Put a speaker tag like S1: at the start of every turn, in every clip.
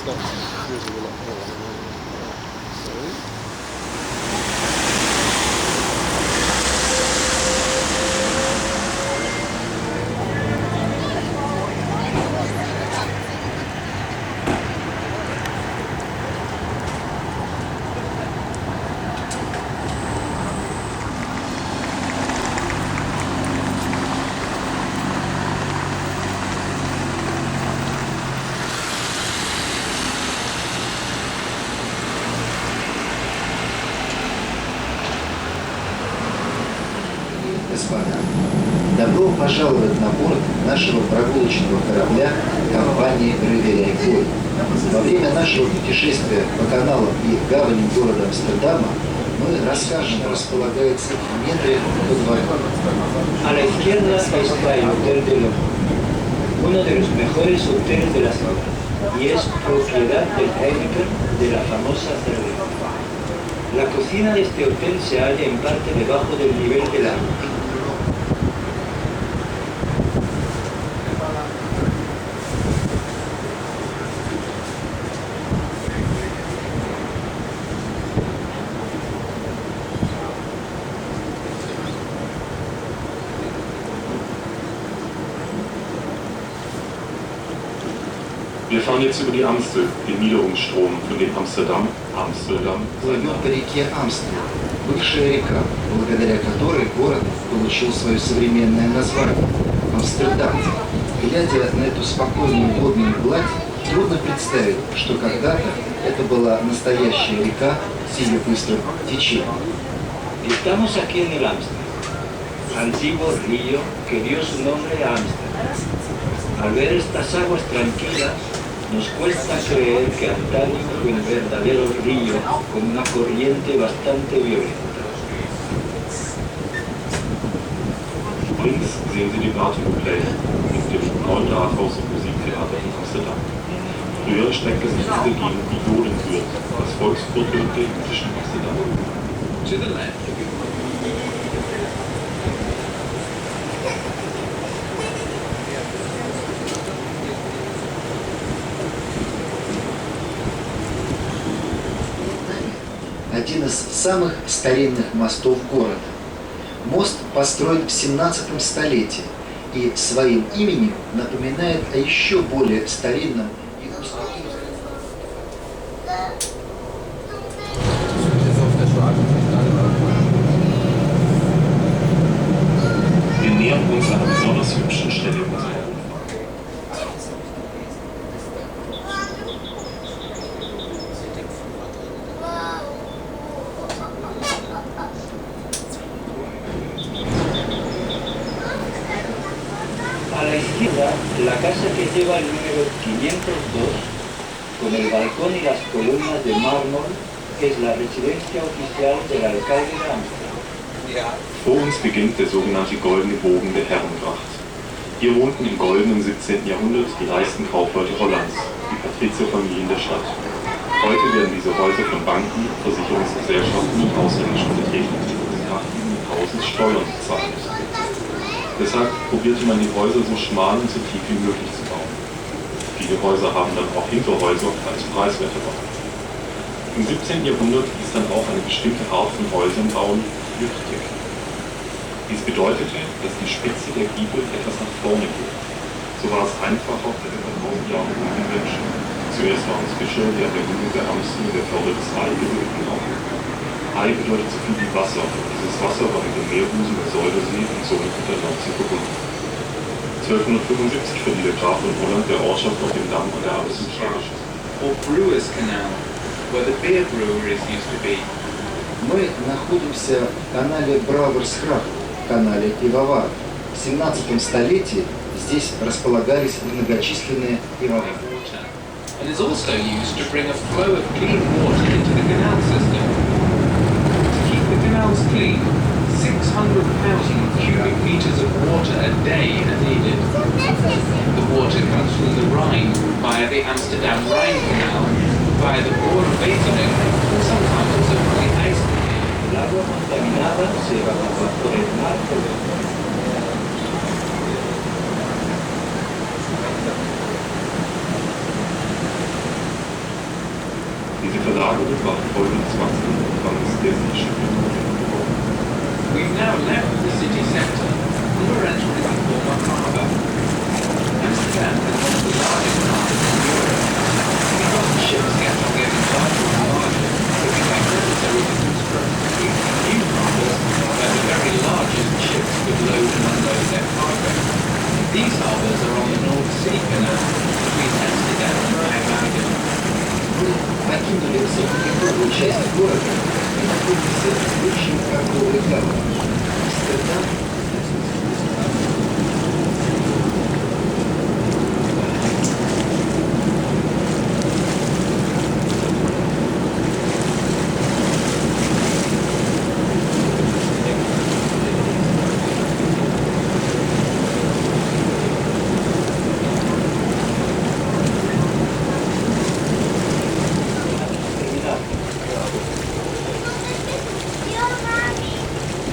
S1: stuff using a lot more. So.
S2: Господа, добро пожаловать на борт нашего прогулочного корабля компании «Ривьера». Во время нашего путешествия по каналам и гаваням города Амстердама мы расскажем, располагается в метре под водой.
S3: A la izquierda está el Hotel de Loja, uno de los mejores hoteles de la ciudad, y es propiedad del Heineken de la famosa cerveza. La cocina de este hotel se halla en parte debajo del nivel del agua.
S4: Wir fahren jetzt über die Amstel, den Niederungsstrom von dem Amsterdam.
S2: Плывем по реке Амстerdam, бывшая река, благодаря которой город получил свое современное название – Амстердам. Глядя на эту спокойную водную гладь, трудно представить, что когда-то это была настоящая река с ее быстрым течением.
S3: Estamos aquí en el Amsterdam, antiguo río que dio su nombre a Amsterdam. Al ver estas aguas tranquilas, nos cuesta creer que antaño fue un verdadero río con una corriente bastante violenta.
S4: Links sehen Sie die Partyplay mit dem neuen Rathaus und Musiktheater in Amsterdam. Früher streckte sich diese Gegend wie Joden führt, das Volksviertel der jüdischen Amsterdam.
S5: To the left.
S2: Один из самых старинных мостов города. Мост построен в 17 столетии и своим именем напоминает о еще более старинном и успокоительном.
S4: Wir nähern uns einer besonders hübschen Stelle unserer
S3: A la izquierda, la casa que lleva el número 502, con el balcón y las columnas de mármol, es la residencia oficial del alcalde de Amsterdam.
S4: Vor uns beginnt der sogenannte Goldene Bogen der Herrengracht. Hier wohnten im goldenen 17. Jahrhundert die reichsten Kaufleute Hollands, die Patrizierfamilien der Stadt. Heute werden diese Häuser von Banken, Versicherungsgesellschaften und ausländischen Vertretern nach ihnen Hausens Steuern bezahlt. Deshalb probierte man die Häuser so schmal und so tief wie möglich zu bauen. Viele Häuser haben dann auch Hinterhäuser als preiswerte Bauten. Im 17. Jahrhundert hieß dann auch eine bestimmte Art von Häusern bauen Lüchtig. Dies bedeutete, dass die Spitze der Giebel etwas nach vorne ging. So war es einfacher für den Verbraucher und den Menschen. Zuerst waren es Fischer, die an der Gründung der Amstel der Förde des Ei gewöhnten haben. Ei bedeutet so viel wie Wasser. Dieses Wasser war mit dem Meerbusen der Säulersee und somit mit der Nordsee verbunden. 1275 verlieh der Graf von Holland der Ortschaft auf dem Damm an der Amstel Stadt.
S5: Or Brewers Canal, where the beer breweries used to be.
S2: Мы находимся в канале Браверсхрах, канале Пивовар. В 17 столетии здесь располагались многочисленные пивовары.
S5: And is also used to bring a flow of clean water into the canal system. To keep the canals clean, 600,000 cubic meters of water a day are needed. The water comes from the Rhine via the Amsterdam Rhine Canal, via the Boorbeekering, and sometimes also from the ice.
S3: El agua contaminada se evapora por el mar.
S5: now left the city centre and we're entering the former harbour. Amsterdam is one of the largest harbours in Europe. Because the ships kept on getting larger and larger, it became necessary to construct new harbours where the very largest ships could load and unload their cargo. These harbours are on the North Sea Canal between Amsterdam and Nijmegen.
S2: Мы покинули средневековую часть города и находимся в бывшем торговой гавани. Амстердам.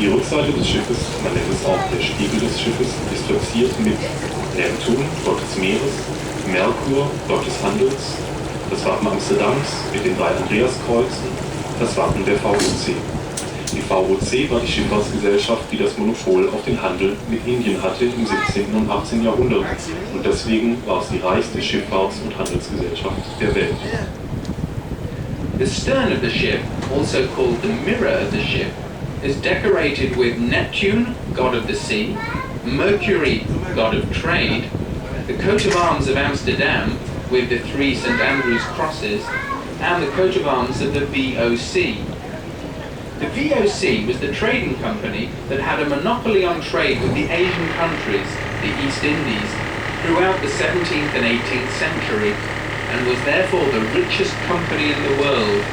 S4: Die Rückseite des Schiffes, man nennt es auch der Spiegel des Schiffes, ist verziert mit Neptun, Gott des Meeres, Merkur, Gott des Handels, das Wappen Amsterdams mit den 3 Andreaskreuzen, das Wappen der VOC. Die VOC war die Schifffahrtsgesellschaft, die das Monopol auf den Handel mit Indien hatte im 17. und 18. Jahrhundert. Und deswegen war es die reichste Schifffahrts- und Handelsgesellschaft der Welt.
S5: The stern of the ship, also called the mirror of the ship, is decorated with Neptune, god of the sea, Mercury, god of trade, the coat of arms of Amsterdam with the 3 St. Andrew's crosses, and the coat of arms of the VOC. The VOC was the trading company that had a monopoly on trade with the Asian countries, the East Indies, throughout the 17th and 18th century, and was therefore the richest company in the world.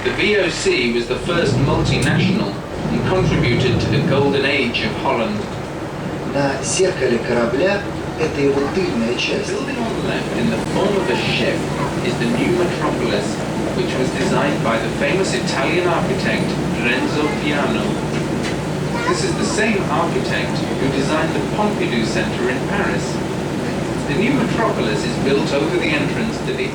S5: The VOC was the first multinational and contributed to the golden age of Holland.
S2: На зеркале корабля это его тыльная часть.
S5: Building on the left in the form of a ship is the new metropolis, which was designed by the famous Italian architect Renzo Piano. This is the same architect who designed the Pompidou Center in Paris. The new metropolis is built over the entrance to the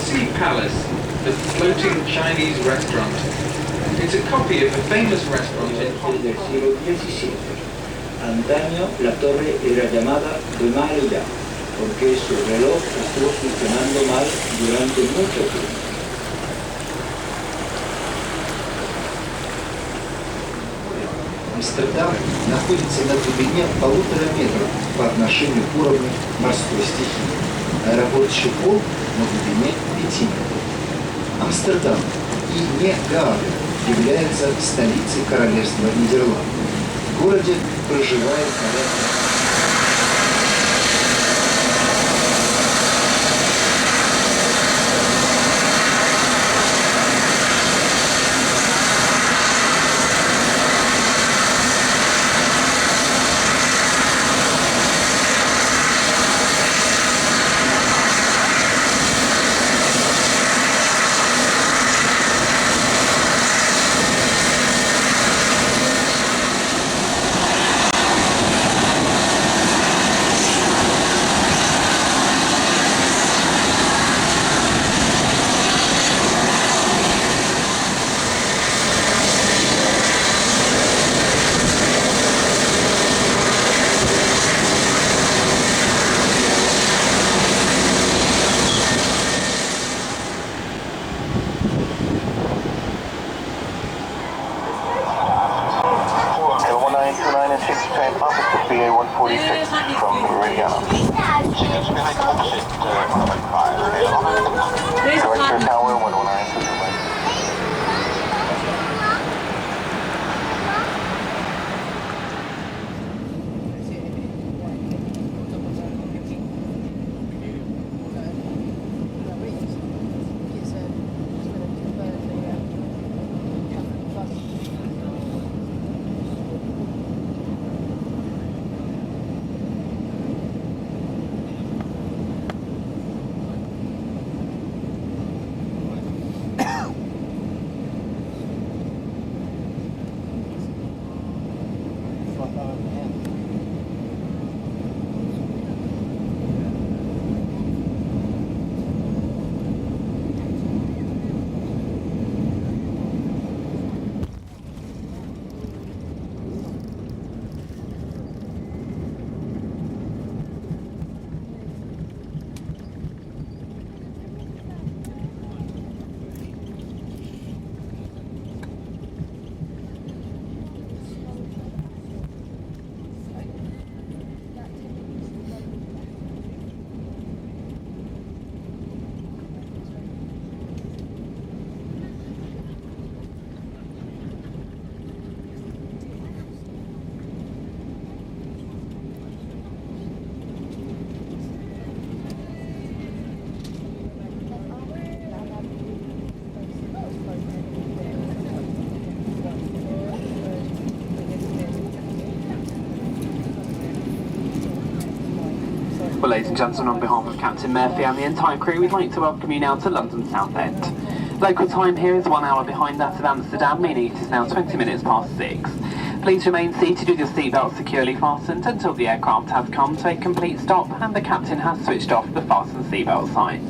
S5: Sea Palace, the floating Chinese restaurant. It's a copy of a famous restaurant in Hong
S3: Del
S5: Kong.
S3: siglo XVII. Antaño la torre era llamada de Maria, porque su reloj estuvo funcionando mal durante mucho tiempo.
S2: Амстердам находится на глубине 1,5 метров по отношению к уровню морской стихии. Аэропорт Шипол на глубине 5 метров. Амстердам и не Гаага является столицей королевства Нидерландов. В городе проживает порядка
S6: ladies and gentlemen, on behalf of Captain Murphy and the entire crew, we'd like to welcome you now to London Southend. Local time here is 1 hour behind that of Amsterdam, meaning it is now 20 minutes past 6. Please remain seated with your seatbelt securely fastened until the aircraft has come to a complete stop and the captain has switched off the fasten seatbelt sign.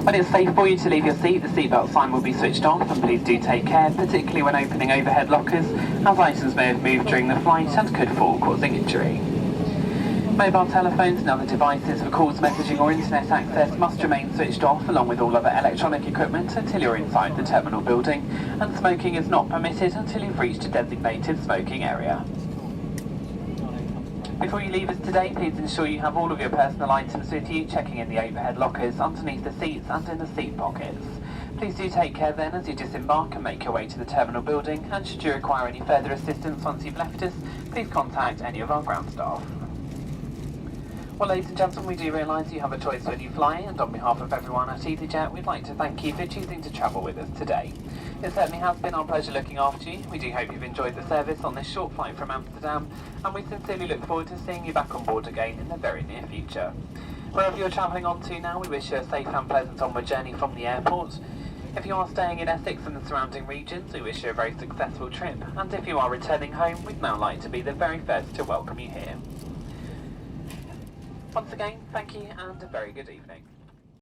S6: When it's safe for you to leave your seat, the seatbelt sign will be switched off, and please do take care, particularly when opening overhead lockers, as items may have moved during the flight and could fall, causing injury. Mobile telephones and other devices for calls, messaging or internet access must remain switched off, along with all other electronic equipment, until you're inside the terminal building, and smoking is not permitted until you've reached a designated smoking area. Before you leave us today, please ensure you have all of your personal items with you, checking in the overhead lockers, underneath the seats and in the seat pockets. Please do take care then as you disembark and make your way to the terminal building, and should you require any further assistance once you've left us, please contact any of our ground staff. Well, ladies and gentlemen, we do realise you have a choice when you fly, and on behalf of everyone at EasyJet, we'd like to thank you for choosing to travel with us today. It certainly has been our pleasure looking after you. We do hope you've enjoyed the service on this short flight from Amsterdam, and we sincerely look forward to seeing you back on board again in the very near future. Wherever you're travelling on to now, we wish you a safe and pleasant onward journey from the airport. If you are staying in Essex and the surrounding regions, we wish you a very successful trip, and if you are returning home, we'd now like to be the very first to welcome you here. Once again, thank you and a very good evening.